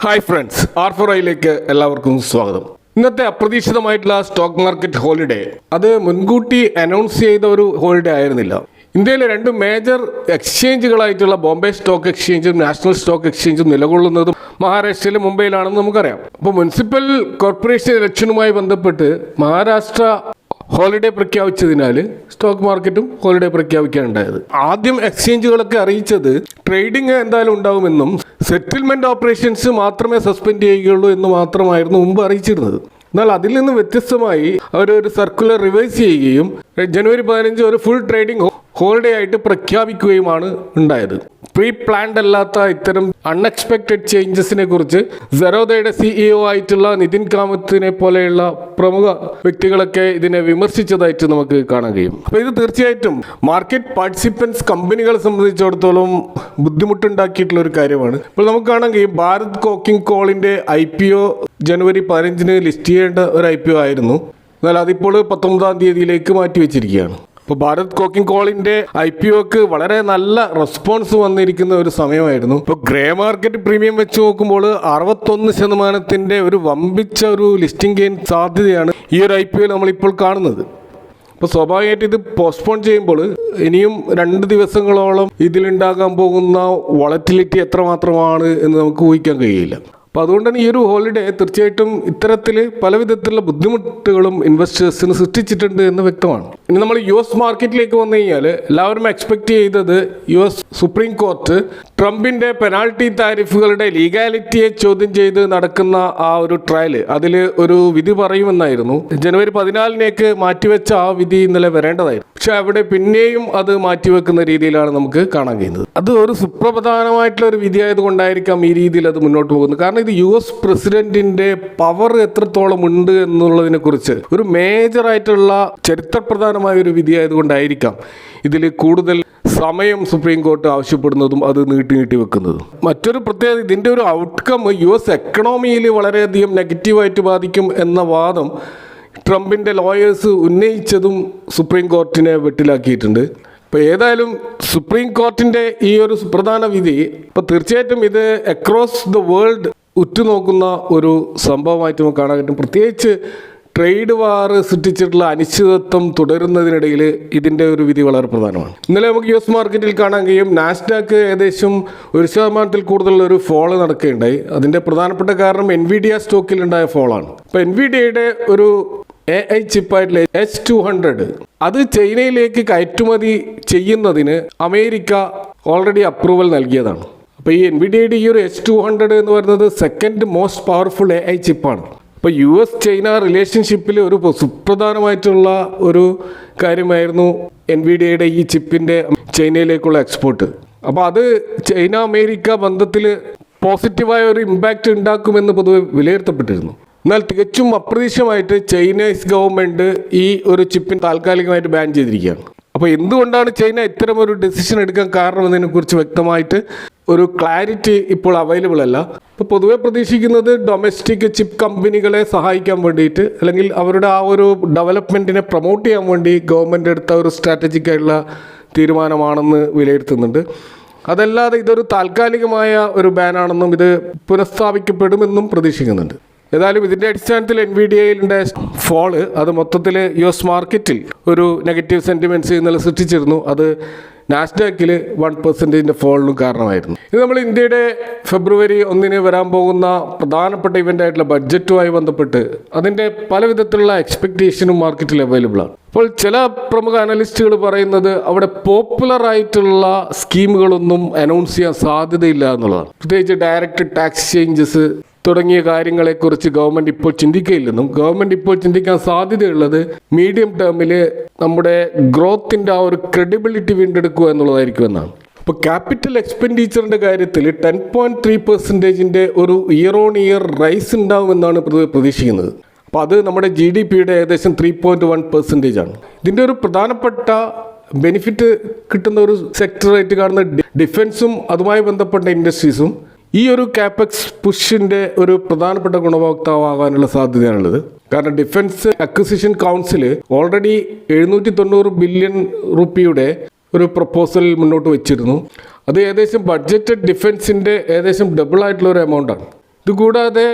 Hi friends, R4iലേക്ക് എല്ലാവർക്കും സ്വാഗതം. ഇന്നത്തെ അപ്രതീക്ഷിതമായിട്ടുള്ള സ്റ്റോക്ക് മാർക്കറ്റ് ഹോളിഡേ അത് മുൻകൂട്ടി അനൗൺസ് ചെയ്ത ഒരു ഹോളിഡേ ആയിരുന്നില്ല. ഇന്ത്യയിലെ രണ്ട് മേജർ എക്സ്ചേഞ്ചുകളായിട്ടുള്ള ബോംബെ സ്റ്റോക്ക് എക്സ്ചേഞ്ചും നാഷണൽ സ്റ്റോക്ക് എക്സ്ചേഞ്ചും നിലകൊള്ളുന്നതും മഹാരാഷ്ട്രയിലെ മുംബൈയിലാണെന്ന് നമുക്കറിയാം. അപ്പോൾ മുനിസിപ്പൽ കോർപ്പറേഷൻ ഇലക്ഷനുമായി ബന്ധപ്പെട്ട് മഹാരാഷ്ട്ര ഹോളിഡേ പ്രഖ്യാപിച്ചതിനാൽ സ്റ്റോക്ക് മാർക്കറ്റും ഹോളിഡേ പ്രഖ്യാപിക്കാനുണ്ടായത്. ആദ്യം എക്സ്ചേഞ്ചുകളൊക്കെ അറിയിച്ചത് ട്രേഡിംഗ് എന്തായാലും ഉണ്ടാവുമെന്നും സെറ്റിൽമെന്റ് ഓപ്പറേഷൻസ് മാത്രമേ സസ്പെൻഡ് ചെയ്യുകയുള്ളൂ എന്ന് മാത്രമായിരുന്നു മുമ്പ് അറിയിച്ചിരുന്നത്. എന്നാൽ അതിൽ നിന്ന് വ്യത്യസ്തമായി അവർ ഒരു സർക്കുലർ റിവൈസ് ചെയ്യുകയും ജനുവരി 15 ഒരു ഫുൾ ട്രേഡിംഗ് ഹോളിഡേ ആയിട്ട് പ്രഖ്യാപിക്കുകയുമാണ് ഉണ്ടായത്. പ്രീ പ്ലാൻഡ് അല്ലാത്ത ഇത്തരം അൺഎക്സ്പെക്റ്റഡ് ചേഞ്ചസിനെ കുറിച്ച് സെറോദയുടെ CEO ആയിട്ടുള്ള നിതിൻ കാമത്തിനെ പോലെയുള്ള പ്രമുഖ വ്യക്തികളൊക്കെ ഇതിനെ വിമർശിച്ചതായിട്ട് നമുക്ക് കാണാൻ കഴിയും. അപ്പോൾ ഇത് തീർച്ചയായിട്ടും മാർക്കറ്റ് പാർട്ടിസിപ്പൻസ് കമ്പനികളെ സംബന്ധിച്ചിടത്തോളം ബുദ്ധിമുട്ടുണ്ടാക്കിയിട്ടുള്ള ഒരു കാര്യമാണ്. ഇപ്പോൾ നമുക്ക് കാണാൻ കഴിയും ഭാരത് കോക്കിംഗ് കോളിൻ്റെ IPO ജനുവരി 15 ലിസ്റ്റ് ചെയ്യേണ്ട ഒരു IPO ആയിരുന്നു. എന്നാൽ അതിപ്പോൾ 19-ാം തീയതിയിലേക്ക് മാറ്റിവെച്ചിരിക്കുകയാണ്. ഇപ്പോൾ ഭാരത് കോക്കിംഗ് കോളിൻ്റെ IPOക്ക് വളരെ നല്ല റെസ്പോൺസ് വന്നിരിക്കുന്ന ഒരു സമയമായിരുന്നു. ഇപ്പോൾ ഗ്രേ മാർക്കറ്റ് പ്രീമിയം വെച്ച് നോക്കുമ്പോൾ 61% ഒരു വമ്പിച്ച ഒരു ലിസ്റ്റിംഗ് ഗെയിൻ സാധ്യതയാണ് ഈ ഒരു IPOയിൽ നമ്മളിപ്പോൾ കാണുന്നത്. അപ്പോൾ സ്വാഭാവികമായിട്ട് ഇത് പോസ്റ്റ്പോൺ ചെയ്യുമ്പോൾ ഇനിയും 2 ദിവസങ്ങളോളം ഇതിലുണ്ടാകാൻ പോകുന്ന വോളറ്റിലിറ്റി എത്രമാത്രമാണ് എന്ന് നമുക്ക് ഊഹിക്കാൻ കഴിയില്ല. അപ്പോൾ അതുകൊണ്ട് തന്നെ ഈ ഒരു ഹോളിഡേ തീർച്ചയായിട്ടും ഇത്തരത്തിൽ പല വിധത്തിലുള്ള ബുദ്ധിമുട്ടുകളും ഇൻവെസ്റ്റേഴ്സിന് സൃഷ്ടിച്ചിട്ടുണ്ട് എന്ന് വ്യക്തമാണ്. ഇനി നമ്മൾ US മാർക്കറ്റിലേക്ക് വന്നു കഴിഞ്ഞാൽ എല്ലാവരും എക്സ്പെക്ട് ചെയ്തത് US സുപ്രീം കോർട്ട് ട്രംപിൻ്റെ പെനാൾട്ടി താരിഫുകളുടെ ലീഗാലിറ്റിയെ ചോദ്യം ചെയ്ത് നടക്കുന്ന ആ ഒരു ട്രയൽ അതിൽ ഒരു വിധി പറയുമെന്നായിരുന്നു. ജനുവരി 14 മാറ്റിവെച്ച ആ വിധി ഇന്നലെ വരേണ്ടതായിരുന്നു. പക്ഷെ അവിടെ പിന്നെയും അത് മാറ്റിവെക്കുന്ന രീതിയിലാണ് നമുക്ക് കാണാൻ കഴിയുന്നത്. അത് ഒരു സുപ്രധാനമായിട്ടുള്ള ഒരു വിധി ആയതുകൊണ്ടായിരിക്കാം ഈ രീതിയിൽ അത് മുന്നോട്ട് പോകുന്നത്. കാരണം ഇത് US പ്രസിഡന്റിന്റെ പവർ എത്രത്തോളം ഉണ്ട് എന്നുള്ളതിനെ കുറിച്ച് ഒരു മേജറായിട്ടുള്ള ചരിത്രപ്രധാനമായ ഒരു വിധി ആയതുകൊണ്ടായിരിക്കാം ഇതിൽ കൂടുതൽ സമയം സുപ്രീം കോർട്ട് ആവശ്യപ്പെടുന്നതും അത് നീട്ടി വെക്കുന്നതും. മറ്റൊരു പ്രത്യേകത, ഇതിൻ്റെ ഒരു ഔട്ട്കം US എക്കണോമിയിൽ വളരെയധികം നെഗറ്റീവായിട്ട് ബാധിക്കും എന്ന വാദം ട്രംപിൻ്റെ ലോയേഴ്സ് ഉന്നയിച്ചതും സുപ്രീം കോർട്ടിനെ വെട്ടിലാക്കിയിട്ടുണ്ട്. ഇപ്പോൾ ഏതായാലും സുപ്രീം കോർട്ടിൻ്റെ ഈ ഒരു സുപ്രധാന വിധി ഇപ്പോൾ തീർച്ചയായിട്ടും ഇത് അക്രോസ് ദ വേൾഡ് ഉറ്റുനോക്കുന്ന ഒരു സംഭവമായിട്ട് നമുക്ക് കാണാൻ പറ്റും. പ്രത്യേകിച്ച് ട്രേഡ് വാർ സൃഷ്ടിച്ചിട്ടുള്ള അനിശ്ചിതത്വം തുടരുന്നതിനിടയിൽ ഇതിൻ്റെ ഒരു വിധി വളരെ പ്രധാനമാണ്. ഇന്നലെ നമുക്ക് US മാർക്കറ്റിൽ കാണാൻ കഴിയും നാസ്ഡാക്ക് ഏകദേശം 1% കൂടുതലുള്ള ഒരു ഫോള് നടക്കുകയുണ്ടായി. അതിൻ്റെ പ്രധാനപ്പെട്ട കാരണം NVIDIA സ്റ്റോക്കിലുണ്ടായ ഫോളാണ്. അപ്പോൾ NVIDIAയുടെ ഒരു AI ചിപ്പായിട്ടുള്ള H200 അത് ചൈനയിലേക്ക് കയറ്റുമതി ചെയ്യുന്നതിന് അമേരിക്ക ഓൾറെഡി അപ്രൂവൽ നൽകിയതാണ്. അപ്പോൾ ഈ NVIDIAയുടെ ഈ ഒരു H200 എന്ന് പറയുന്നത് സെക്കൻഡ് മോസ്റ്റ് പവർഫുൾ AI ചിപ്പാണ്. അപ്പോൾ US ചൈന റിലേഷൻഷിപ്പിൽ ഒരു സുപ്രധാനമായിട്ടുള്ള ഒരു കാര്യമായിരുന്നു NVIDIAയുടെ ഈ ചിപ്പിൻ്റെ ചൈനയിലേക്കുള്ള എക്സ്പോർട്ട്. അപ്പോൾ അത് ചൈന അമേരിക്ക ബന്ധത്തിൽ പോസിറ്റീവായ ഒരു ഇമ്പാക്റ്റ് ഉണ്ടാക്കുമെന്ന് പൊതുവെ വിലയിരുത്തപ്പെട്ടിരുന്നു. എന്നാൽ തികച്ചും അപ്രതീക്ഷിതമായിട്ട് ചൈനീസ് ഗവൺമെൻറ് ഈ ഒരു ചിപ്പിന് താൽക്കാലികമായിട്ട് ബാൻ ചെയ്തിരിക്കുകയാണ്. അപ്പോൾ എന്തുകൊണ്ടാണ് ചൈന ഇത്തരം ഒരു ഡിസിഷൻ എടുക്കാൻ കാരണമെന്നതിനെക്കുറിച്ച് വ്യക്തമായിട്ട് ഒരു ക്ലാരിറ്റി ഇപ്പോൾ അവൈലബിൾ അല്ല. ഇപ്പോൾ പൊതുവെ പ്രതീക്ഷിക്കുന്നത് ഡൊമസ്റ്റിക് ചിപ്പ് കമ്പനികളെ സഹായിക്കാൻ വേണ്ടിയിട്ട് അല്ലെങ്കിൽ അവരുടെ ആ ഒരു ഡെവലപ്മെൻറ്റിനെ പ്രൊമോട്ട് ചെയ്യാൻ വേണ്ടി ഗവൺമെൻറ് എടുത്ത ഒരു സ്ട്രാറ്റജിക് ആയിട്ടുള്ള തീരുമാനമാണെന്ന് വിലയിരുത്തുന്നുണ്ട്. അതല്ലാതെ ഇതൊരു താൽക്കാലികമായ ഒരു ബാനാണെന്നും ഇത് പുനഃസ്ഥാപിക്കപ്പെടുമെന്നും പ്രതീക്ഷിക്കുന്നുണ്ട്. ഏതായാലും ഇതിൻ്റെ അടിസ്ഥാനത്തിൽ NVIDIAയിലുണ്ടായ ഫോള് അത് മൊത്തത്തിൽ US മാർക്കറ്റിൽ ഒരു നെഗറ്റീവ് സെൻറ്റിമെൻറ്റ്സ് ഇന്നലെ സൃഷ്ടിച്ചിരുന്നു. അത് നാസ്ഡാക്കിൽ 1% ഫോളിനും കാരണമായിരുന്നു. ഇത് നമ്മൾ ഇന്ത്യയുടെ ഫെബ്രുവരി 1 വരാൻ പോകുന്ന പ്രധാനപ്പെട്ട ഇവൻ്റായിട്ടുള്ള ബഡ്ജറ്റുമായി ബന്ധപ്പെട്ട് അതിൻ്റെ പല വിധത്തിലുള്ള എക്സ്പെക്റ്റേഷനും മാർക്കറ്റിൽ അവൈലബിൾ ആണ്. അപ്പോൾ ചില പ്രമുഖ അനലിസ്റ്റുകൾ പറയുന്നത് അവിടെ പോപ്പുലർ ആയിട്ടുള്ള സ്കീമുകളൊന്നും അനൗൺസ് ചെയ്യാൻ സാധ്യതയില്ല എന്നുള്ളതാണ്. പ്രത്യേകിച്ച് ഡയറക്റ്റ് ടാക്സ് ചേഞ്ചസ് തുടങ്ങിയ കാര്യങ്ങളെക്കുറിച്ച് ഗവൺമെൻറ് ഇപ്പോൾ ചിന്തിക്കുകയില്ലെന്നും ഗവൺമെൻറ് ഇപ്പോൾ ചിന്തിക്കാൻ സാധ്യതയുള്ളത് മീഡിയം ടേമിൽ നമ്മുടെ ഗ്രോത്തിൻ്റെ ആ ഒരു ക്രെഡിബിലിറ്റി വീണ്ടെടുക്കുക എന്നുള്ളതായിരിക്കുമെന്നാണ്. ഇപ്പോൾ ക്യാപിറ്റൽ എക്സ്പെൻഡിച്ചറിൻ്റെ കാര്യത്തിൽ 10.3% ഒരു ഇയർ ഓൺ ഇയർ റൈസ് ഉണ്ടാവുമെന്നാണ് പ്രതീക്ഷിക്കുന്നത്. അപ്പോൾ അത് നമ്മുടെ GDPയുടെ ഏകദേശം 3.1% ആണ്. ഇതിൻ്റെ ഒരു പ്രധാനപ്പെട്ട ബെനിഫിറ്റ് കിട്ടുന്ന ഒരു സെക്ടറായിട്ട് കാണുന്ന ഡിഫൻസും അതുമായി ബന്ധപ്പെട്ട ഇൻഡസ്ട്രീസും ഈ ഒരു കാപ്പെക്സ് പുഷിൻ്റെ ഒരു പ്രധാനപ്പെട്ട ഗുണഭോക്താവാകാനുള്ള സാധ്യതയാണുള്ളത്. കാരണം defence acquisition council already 790 billion റുപ്പിയുടെ ഒരു പ്രപ്പോസൽ മുന്നോട്ട് വെച്ചിരുന്നു. അത് ഏകദേശം ബഡ്ജറ്റഡ് ഡിഫൻസിൻ്റെ ഏകദേശം ഡബിൾ ആയിട്ടുള്ള ഒരു എമൗണ്ടാണ്. ഇതുകൂടാതെ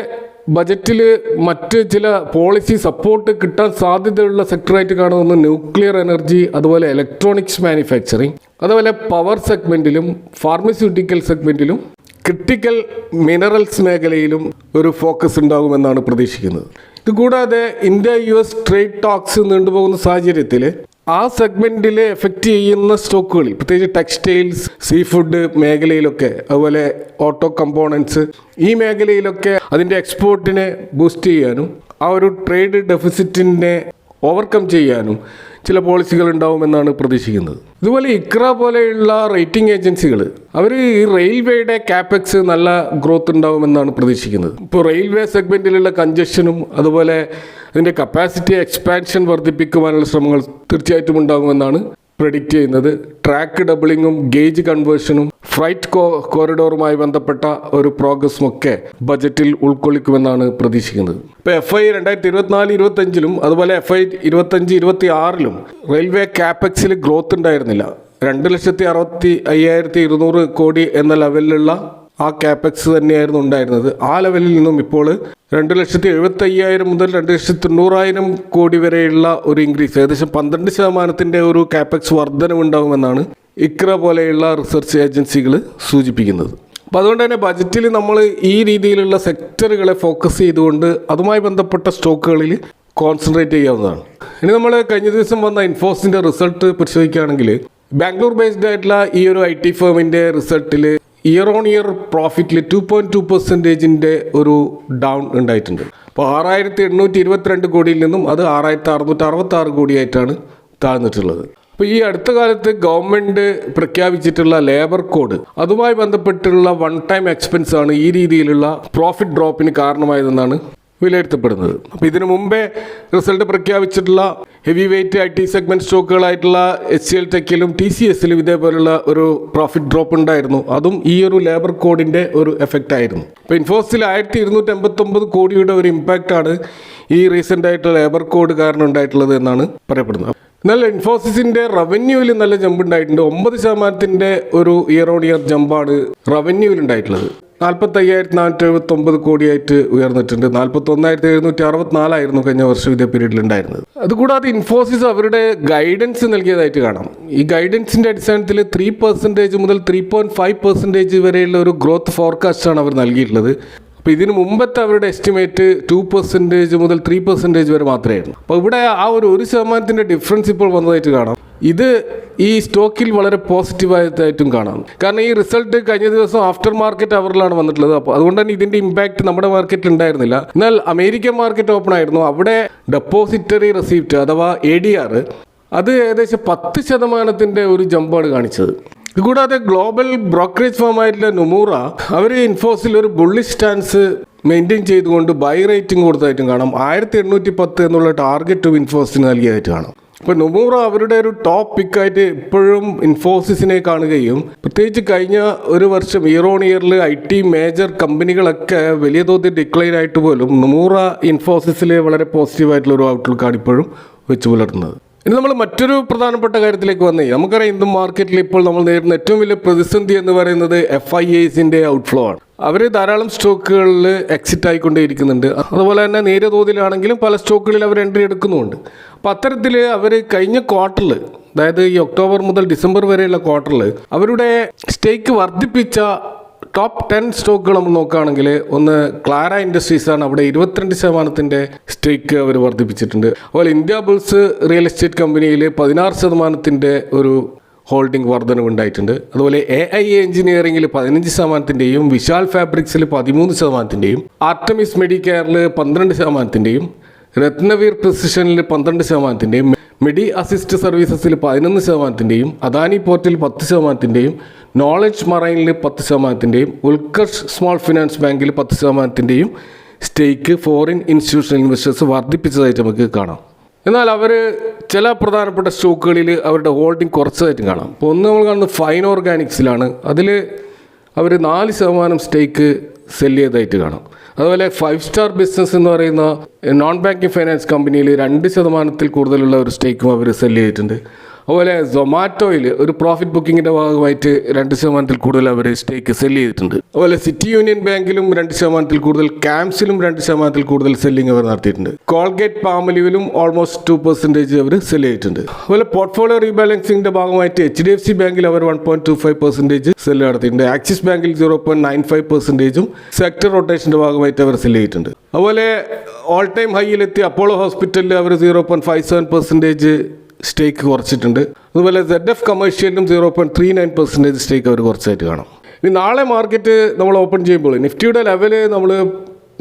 ബജറ്റിൽ മറ്റ് ചില പോളിസി സപ്പോർട്ട് കിട്ടാൻ സാധ്യതയുള്ള സെക്ടറായിട്ട് കാണുന്ന ന്യൂക്ലിയർ എനർജി, അതുപോലെ ഇലക്ട്രോണിക്സ് മാനുഫാക്ചറിങ്, അതുപോലെ പവർ സെഗ്മെൻറ്റിലും ഫാർമസ്യൂട്ടിക്കൽ സെഗ്മെൻറ്റിലും ക്രിട്ടിക്കൽ മിനറൽസ് മേഖലയിലും ഒരു ഫോക്കസ് ഉണ്ടാകുമെന്നാണ് പ്രതീക്ഷിക്കുന്നത്. ഇതുകൂടാതെ ഇന്ത്യ US ട്രേഡ് ടോക്സ് നീണ്ടുപോകുന്ന സാഹചര്യത്തിൽ ആ സെഗ്മെൻറ്റിൽ എഫക്റ്റ് ചെയ്യുന്ന സ്റ്റോക്കുകളിൽ, പ്രത്യേകിച്ച് ടെക്സ്റ്റൈൽസ്, സീ ഫുഡ് മേഖലയിലൊക്കെ, അതുപോലെ ഓട്ടോ കമ്പോണൻസ്, ഈ മേഖലയിലൊക്കെ അതിൻ്റെ എക്സ്പോർട്ടിനെ ബൂസ്റ്റ് ചെയ്യാനും ആ ഒരു ട്രേഡ് ഡെഫിസിറ്റിനെ ഓവർകം ചെയ്യാനും ചില പോളിസികൾ ഉണ്ടാവുമെന്നാണ് പ്രതീക്ഷിക്കുന്നത്. ഇതുപോലെ ഇക്ര പോലെയുള്ള റേറ്റിംഗ് ഏജൻസികൾ അവർ ഈ റെയിൽവേയുടെ കാപ്പെക്സ് നല്ല ഗ്രോത്ത് ഉണ്ടാവുമെന്നാണ് പ്രതീക്ഷിക്കുന്നത്. ഇപ്പോൾ റെയിൽവേ സെഗ്മെൻറ്റിലുള്ള കഞ്ചഷനും അതുപോലെ അതിൻ്റെ കപ്പാസിറ്റി എക്സ്പാൻഷൻ വർദ്ധിപ്പിക്കുവാനുള്ള ശ്രമങ്ങൾ തീർച്ചയായിട്ടും ഉണ്ടാകുമെന്നാണ് പ്രെഡിക്റ്റ് ചെയ്യുന്നത്. ട്രാക്ക് ഡബിളിങ്ങും ഗേജ് കൺവേർഷനും ഫ്രൈറ്റ് കോറിഡോറുമായി ബന്ധപ്പെട്ട ഒരു പ്രോഗ്രസ്സും ഒക്കെ ബജറ്റിൽ ഉൾക്കൊള്ളിക്കുമെന്നാണ് പ്രതീക്ഷിക്കുന്നത്. ഇപ്പോൾ FY 2024-25 അതുപോലെ FY 25-26 റെയിൽവേ കാപ്പെക്സിൽ ഗ്രോത്ത് ഉണ്ടായിരുന്നില്ല. 2,65,200 കോടി എന്ന ലെവലിലുള്ള ആ കാപ്പെക്സ് തന്നെയായിരുന്നു ഉണ്ടായിരുന്നത്. ആ ലെവലിൽ നിന്നും ഇപ്പോൾ 2,75,000 മുതൽ 2,90,000 കോടി വരെയുള്ള ഒരു ഇൻക്രീസ്, ഏകദേശം 12% ഒരു കാപ്പെക്സ് വർധനവുണ്ടാകുമെന്നാണ് ഇക്ര പോലെയുള്ള റിസർച്ച് ഏജൻസികൾ സൂചിപ്പിക്കുന്നത്. അപ്പോൾ അതുകൊണ്ട് തന്നെ ബജറ്റിൽ നമ്മൾ ഈ രീതിയിലുള്ള സെക്ടറുകളെ ഫോക്കസ് ചെയ്തുകൊണ്ട് അതുമായി ബന്ധപ്പെട്ട സ്റ്റോക്കുകളിൽ കോൺസെൻട്രേറ്റ് ചെയ്യാവുന്നതാണ്. ഇനി നമ്മൾ കഴിഞ്ഞ ദിവസം വന്ന ഇൻഫോസിൻ്റെ റിസൾട്ട് പരിശോധിക്കുകയാണെങ്കിൽ ബാംഗ്ലൂർ ബേസ്ഡ് ആയിട്ടുള്ള ഈ ഒരു IT ഫേമിൻ്റെ റിസൾട്ടിൽ ഇയർ ഓൺ ഇയർ പ്രോഫിറ്റിൽ 2.2% ഒരു ഡൗൺ ഉണ്ടായിട്ടുണ്ട്. അപ്പോൾ 6,822 കോടിയിൽ നിന്നും അത് 6,666 കോടിയായിട്ടാണ് താഴ്ന്നിട്ടുള്ളത്. അപ്പോൾ ഈ അടുത്ത കാലത്ത് ഗവൺമെൻറ് പ്രഖ്യാപിച്ചിട്ടുള്ള ലേബർ കോഡ്, അതുമായി ബന്ധപ്പെട്ടുള്ള വൺ ടൈം എക്സ്പെൻസ് ആണ് ഈ രീതിയിലുള്ള പ്രോഫിറ്റ് ഡ്രോപ്പിന് കാരണമായതെന്നാണ് വിലയിരുത്തപ്പെടുന്നത്. അപ്പോൾ ഇതിനു മുമ്പേ റിസൾട്ട് പ്രഖ്യാപിച്ചിട്ടുള്ള ഹെവി വെയിറ്റ് IT സെഗ്മെൻറ്റ് സ്റ്റോക്കുകളായിട്ടുള്ള HCL ടെക്കിലും TCSലും ഇതേപോലുള്ള ഒരു പ്രോഫിറ്റ് ഡ്രോപ്പ് ഉണ്ടായിരുന്നു. അതും ഈ ഒരു ലേബർ കോഡിൻ്റെ ഒരു എഫക്റ്റ് ആയിരുന്നു. ഇപ്പോൾ ഇൻഫോസിൽ 1,289 കോടിയുടെ ഒരു ഇമ്പാക്റ്റാണ് ഈ റീസെൻ്റ് ആയിട്ടുള്ള ലേബർ കോഡ് കാരണം ഉണ്ടായിട്ടുള്ളത് എന്നാണ് പറയപ്പെടുന്നത്. എന്നാൽ ഇൻഫോസിസിൻ്റെ റവന്യൂവിൽ നല്ല ജമ്പ് ഉണ്ടായിട്ടുണ്ട്. 9% ഒരു ഇയർ ഓൺ ഇയർ ജമ്പാണ് റവന്യൂവിൽ ഉണ്ടായിട്ടുള്ളത്. 45,479 കോടിയായിട്ട് ഉയർന്നിട്ടുണ്ട്. 41,764 കഴിഞ്ഞ വർഷം ഇതേ പീരീഡിൽ ഉണ്ടായിരുന്നത്. അതുകൂടാതെ ഇൻഫോസിസ് അവരുടെ ഗൈഡൻസ് നൽകിയതായിട്ട് കാണാം. ഈ ഗൈഡൻസിൻ്റെ അടിസ്ഥാനത്തിൽ 3% മുതൽ 3.5% വരെയുള്ള ഒരു ഗ്രോത്ത് ഫോർകാസ്റ്റാണ് അവർ നൽകിയിട്ടുള്ളത്. അപ്പോൾ ഇതിന് മുമ്പത്തെ അവരുടെ എസ്റ്റിമേറ്റ് 2% മുതൽ 3% വരെ മാത്രമായിരുന്നു. അപ്പോൾ ഇവിടെ ആ ഒരു 1% ഡിഫറൻസ് ഇപ്പോൾ വന്നതായിട്ട് കാണാം. ഇത് ഈ സ്റ്റോക്കിൽ വളരെ പോസിറ്റീവായിട്ടായിട്ടും കാണാം. കാരണം ഈ റിസൾട്ട് കഴിഞ്ഞ ദിവസം ആഫ്റ്റർ മാർക്കറ്റ് അവറിലാണ് വന്നിട്ടുള്ളത്. അപ്പോൾ അതുകൊണ്ട് തന്നെ ഇതിൻ്റെ ഇമ്പാക്റ്റ് നമ്മുടെ മാർക്കറ്റിൽ ഉണ്ടായിരുന്നില്ല. എന്നാൽ അമേരിക്കൻ മാർക്കറ്റ് ഓപ്പൺ ആയിരുന്നു. അവിടെ ഡെപ്പോസിറ്ററി റെസിപ്റ്റ് അഥവാ ADR അത് ഏകദേശം 10% ഒരു ജമ്പാണ് കാണിച്ചത്. ഇതുകൂടാതെ ഗ്ലോബൽ ബ്രോക്കറേജ് ഫേമായിട്ടുള്ള നുമൂറ അവർ ഇൻഫോസിൽ ഒരു ബുള്ളിഷ് സ്റ്റാൻസ് മെയിൻറ്റെയിൻ ചെയ്തുകൊണ്ട് ബൈ റേറ്റിംഗ് കൊടുത്തതായിട്ടും കാണാം. 1,810 എന്നുള്ള ടാർഗറ്റ് ഇൻഫോസിന് നൽകിയതായിട്ട് കാണാം. അപ്പോൾ നുമൂറ അവരുടെ ഒരു ടോപ്പ് പിക്കായിട്ട് ഇപ്പോഴും ഇൻഫോസിസിനെ കാണുകയും പ്രത്യേകിച്ച് കഴിഞ്ഞ ഒരു വർഷം ഇയർ ഓൺ ഇയറിൽ IT മേജർ കമ്പനികളൊക്കെ വലിയ തോതിൽ ഡിക്ലൈൻ ആയിട്ട് പോലും നുമൂറ ഇൻഫോസിസിൽ വളരെ പോസിറ്റീവായിട്ടുള്ള ഒരു ഔട്ട്ലുക്കാണ് ഇപ്പോഴും വെച്ച് പുലർത്തുന്നത്. ഇനി നമ്മൾ മറ്റൊരു പ്രധാനപ്പെട്ട കാര്യത്തിലേക്ക് വന്നേ, നമുക്കറിയാം ഇന്ത്യൻ മാർക്കറ്റിൽ ഇപ്പോൾ നമ്മൾ നേരിടുന്ന ഏറ്റവും വലിയ പ്രതിസന്ധി എന്ന് പറയുന്നത് FIIസിൻ്റെ ഔട്ട്ഫ്ലോ ആണ്. അവർ ധാരാളം സ്റ്റോക്കുകളിൽ എക്സിറ്റ് ആയിക്കൊണ്ടേയിരിക്കുന്നുണ്ട്. അതുപോലെ തന്നെ നേരിയ തോതിലാണെങ്കിലും പല സ്റ്റോക്കുകളിൽ അവർ എൻട്രി എടുക്കുന്നുമുണ്ട്. അപ്പോൾ അത്തരത്തിൽ അവർ കഴിഞ്ഞ ക്വാർട്ടറിൽ, അതായത് ഈ ഒക്ടോബർ മുതൽ ഡിസംബർ വരെയുള്ള ക്വാർട്ടറിൽ അവരുടെ സ്റ്റേക്ക് വർദ്ധിപ്പിച്ച ടോപ്പ് 10 സ്റ്റോക്കുകൾ നമ്മൾ നോക്കുകയാണെങ്കിൽ ഒന്ന് ക്ലാര ഇൻഡസ്ട്രീസാണ്. അവിടെ 22% സ്റ്റേക്ക് അവർ വർദ്ധിപ്പിച്ചിട്ടുണ്ട്. അതുപോലെ ഇന്ത്യ ബുൾസ് റിയൽ എസ്റ്റേറ്റ് കമ്പനിയിൽ 16% ഒരു ഹോൾഡിംഗ് വർധനവുണ്ടായിട്ടുണ്ട്. അതുപോലെ AIA എഞ്ചിനീയറിംഗിൽ 15%, വിശാൽ ഫാബ്രിക്സിൽ 13%, ആർട്ടമിസ് മെഡിക്കെയറിൽ 12%, രത്നവീർ പ്രിസിഷനിൽ 12%, മെഡി അസിസ്റ്റ് സർവീസസിൽ 11%, അദാനി പോർട്ടിൽ 10%, നോളജ് മറൈനിൽ 10%, ഉൽക്കർഷ് സ്മോൾ ഫിനാൻസ് ബാങ്കിൽ 10% സ്റ്റേക്ക് ഫോറിൻ ഇൻസ്റ്റിറ്റ്യൂഷണൽ ഇൻവെസ്റ്റേഴ്സ് വർദ്ധിപ്പിച്ചതായിട്ട് നമുക്ക് കാണാം. എന്നാൽ അവർ ചില പ്രധാനപ്പെട്ട സ്റ്റോക്കുകളിൽ അവരുടെ ഹോൾഡിംഗ് കുറച്ചതായിട്ടും കാണാം. ഇപ്പോൾ ഒന്ന് നമ്മൾ കാണുന്നത് ഫൈൻ ഓർഗാനിക്സിലാണ്. അതിൽ അവർ 4% സ്റ്റേക്ക് സെല്ല് ചെയ്തതായിട്ട് കാണാം. അതുപോലെ 5 സ്റ്റാർ ബിസിനസ് എന്ന് പറയുന്ന നോൺ ബാങ്കിങ് ഫൈനാൻസ് കമ്പനിയിൽ 2% കൂടുതലുള്ള ഒരു സ്റ്റേക്കും അവർ സെല്ല് ചെയ്തിട്ടുണ്ട്. അതുപോലെ സൊമാറ്റോയിൽ ഒരു പ്രോഫിറ്റ് ബുക്കിങ്ങിൻ്റെ ഭാഗമായിട്ട് 2% കൂടുതൽ അവർ സ്റ്റേക്ക് സെല് ചെയ്തിട്ടുണ്ട്. അതുപോലെ സിറ്റി യൂണിയൻ ബാങ്കിലും 2% കൂടുതൽ, ക്യാംസിലും 2% കൂടുതൽ സെല്ലിംഗ് അവർ നടത്തിയിട്ടുണ്ട്. കോൾഗേറ്റ് പാമലിവിലും ഓൾമോസ്റ്റ് 2% അവർ സെല് ചെയ്തിട്ടുണ്ട്. അതുപോലെ പോർട്ട്ഫോളിയോ റീബാലൻസിംഗിന്റെ ഭാഗമായിട്ട് HDFC ബാങ്കിൽ അവർ 1.25% സെല്ല് നടത്തിയിട്ടുണ്ട്. ആക്സിസ് ബാങ്കിൽ 0.95%, സെക്ടർ റൊട്ടേഷന്റെ ഭാഗമായിട്ട് അവർ സെല് ചെയ്തിട്ടുണ്ട്. അതുപോലെ ഓൾ ടൈം ഹൈയിലെത്തി അപ്പോളോ ഹോസ്പിറ്റലിൽ അവർ 0.57% സ്റ്റേക്ക് കുറച്ചിട്ടുണ്ട്. അതുപോലെ ZF കമേഴ്ഷ്യലിലും 0.39% സ്റ്റേക്ക് അവർ കുറച്ചായിട്ട് കാണാം. ഇനി നാളെ മാർക്കറ്റ് നമ്മൾ ഓപ്പൺ ചെയ്യുമ്പോൾ നിഫ്റ്റിയുടെ ലെവല് നമ്മൾ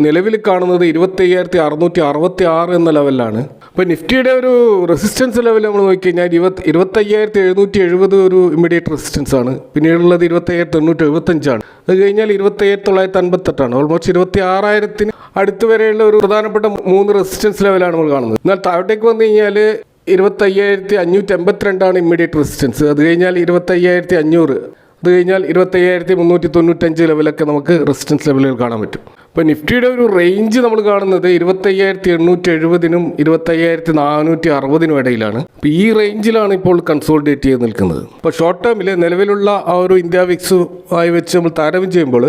നിലവിൽ കാണുന്നത് 25,666 എന്ന ലെവലിലാണ്. അപ്പോൾ നിഫ്റ്റിയുടെ ഒരു റെസിസ്റ്റൻസ് ലെവൽ നമ്മൾ നോക്കിക്കഴിഞ്ഞാൽ 25,770 ഒരു ഇമ്മീഡിയറ്റ് റെസിസ്റ്റൻസ് ആണ്. പിന്നീടുള്ളത് 25,875 അത് കഴിഞ്ഞാൽ 27,958 ഓൾമോസ്റ്റ് 26,000 അടുത്ത് വരെയുള്ള ഒരു പ്രധാനപ്പെട്ട 3 റെസിസ്റ്റൻസ് ലെവലാണ് നമ്മൾ കാണുന്നത്. എന്നാൽ താഴോട്ടേക്ക് വന്നു കഴിഞ്ഞാൽ 25,582 ഇമ്മീഡിയറ്റ് റെസിസ്റ്റൻസ്. അത് കഴിഞ്ഞാൽ 25,500, അത് കഴിഞ്ഞാൽ 25,395 ലെവലൊക്കെ നമുക്ക് റെസിസ്റ്റൻസ് ലെവലുകൾ കാണാൻ പറ്റും. അപ്പോൾ നിഫ്റ്റിയുടെ ഒരു റേഞ്ച് നമ്മൾ കാണുന്നത് 25,870 25,460 ഇടയിലാണ്. അപ്പോൾ ഈ റേഞ്ചിലാണ് ഇപ്പോൾ കൺസോളിഡേറ്റ് ചെയ്ത് നിൽക്കുന്നത്. അപ്പോൾ ഷോർട്ട് ടേമിൽ നിലവിലുള്ള ആ ഒരു ഇന്ത്യ വിക്സ് ആയി വെച്ച് നമ്മൾ താരതമ്യം ചെയ്യുമ്പോൾ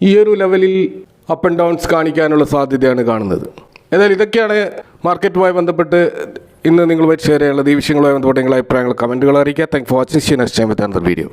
ഈ ഒരു ലെവലിൽ അപ്പ് ആൻഡ് ഡൗൺസ് കാണിക്കാനുള്ള സാധ്യതയാണ് കാണുന്നത്. ഏതായാലും ഇതൊക്കെയാണ് മാർക്കറ്റുമായി ബന്ധപ്പെട്ട് ഇന്ന് നിങ്ങളുമായിട്ട് ഷെയർ ചെയ്യാനുള്ളത്. ഈ വിഷയങ്ങളുമായി ബന്ധപ്പെട്ട നിങ്ങളുടെ അഭിപ്രായങ്ങൾ കമൻറ്റുകൾ അറിയിക്കുക. Thank for watching. Next time with another video.